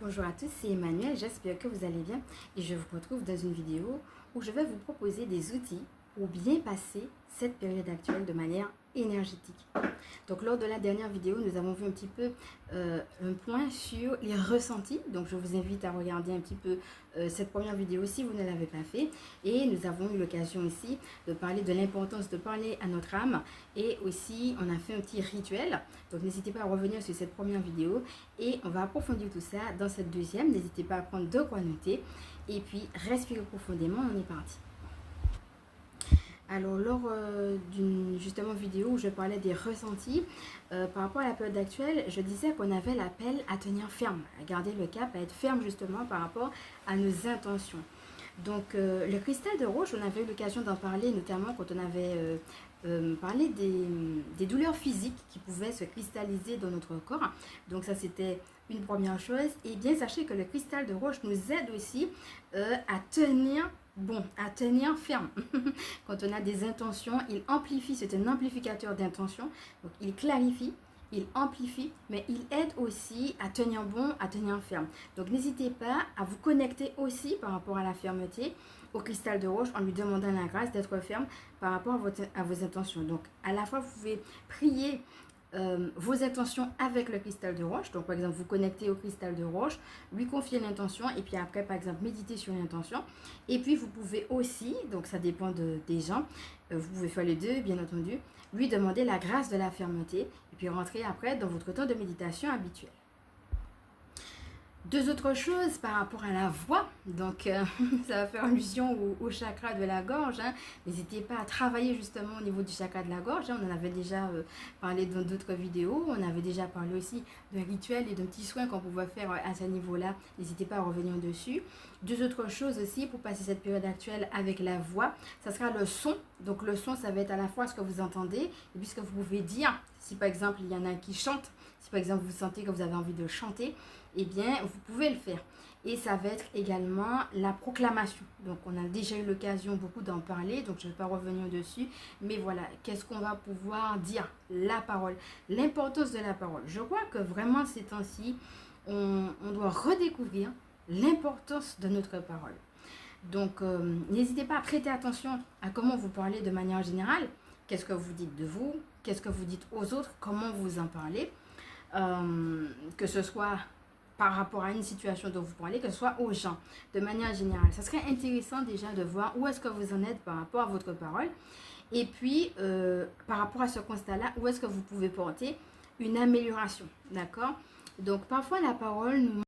Bonjour à tous, c'est Emmanuel, j'espère que vous allez bien et je vous retrouve dans une vidéo où je vais vous proposer des outils pour bien passer cette période actuelle de manière énergétique. Donc lors de la dernière vidéo, nous avons vu un petit peu un point sur les ressentis. Donc je vous invite à regarder un petit peu cette première vidéo si vous ne l'avez pas fait. Et nous avons eu l'occasion aussi de parler de l'importance de parler à notre âme. Et aussi, on a fait un petit rituel. Donc n'hésitez pas à revenir sur cette première vidéo. Et on va approfondir tout ça dans cette deuxième. N'hésitez pas à prendre de quoi noter. Et puis, respirez profondément, on est parti. Alors, lors d'une justement vidéo où je parlais des ressentis, par rapport à la période actuelle, je disais qu'on avait l'appel à tenir ferme, à garder le cap, à être ferme justement par rapport à nos intentions. Donc, le cristal de roche, on avait eu l'occasion d'en parler, notamment quand on avait parlé des douleurs physiques qui pouvaient se cristalliser dans notre corps. Donc, ça, c'était une première chose. Et bien, sachez que le cristal de roche nous aide aussi à tenir ferme. Quand on a des intentions, il amplifie, c'est un amplificateur d'intention. Donc, il clarifie, il amplifie, mais il aide aussi à tenir bon, à tenir ferme. Donc, n'hésitez pas à vous connecter aussi par rapport à la fermeté au cristal de roche en lui demandant la grâce d'être ferme par rapport à vos intentions. Donc, à la fois, vous pouvez prier vos intentions avec le cristal de roche. Donc, par exemple, vous connectez au cristal de roche, lui confier l'intention et puis après, par exemple, méditer sur l'intention. Et puis, vous pouvez aussi, donc ça dépend des gens, vous pouvez faire les deux, bien entendu, lui demander la grâce de la fermeté et puis rentrer après dans votre temps de méditation habituel. Deux autres choses par rapport à la voix, donc ça va faire allusion au chakra de la gorge. N'hésitez pas à travailler justement au niveau du chakra de la gorge. On en avait déjà parlé dans d'autres vidéos. On avait déjà parlé aussi d'un rituel et d'un petit soin qu'on pouvait faire à ce niveau-là. N'hésitez pas à revenir dessus. Deux autres choses aussi pour passer cette période actuelle avec la voix, ça sera le son. Donc le son, ça va être à la fois ce que vous entendez et puis ce que vous pouvez dire. Si par exemple il y en a qui chantent, si par exemple vous sentez que vous avez envie de chanter, eh bien vous pouvez le faire. Et ça va être également la proclamation. Donc on a déjà eu l'occasion beaucoup d'en parler, donc je ne vais pas revenir dessus. Mais voilà, qu'est-ce qu'on va pouvoir dire? La parole, l'importance de la parole. Je crois que vraiment ces temps-ci, on doit redécouvrir l'importance de notre parole. Donc n'hésitez pas à prêter attention à comment vous parlez de manière générale. Qu'est-ce que vous dites de vous? Qu'est-ce que vous dites aux autres? Comment vous en parlez? Que ce soit par rapport à une situation dont vous parlez, que ce soit aux gens, de manière générale. Ça serait intéressant déjà de voir où est-ce que vous en êtes par rapport à votre parole. Et puis, par rapport à ce constat-là, où est-ce que vous pouvez porter une amélioration. D'accord? Donc, parfois, la parole nous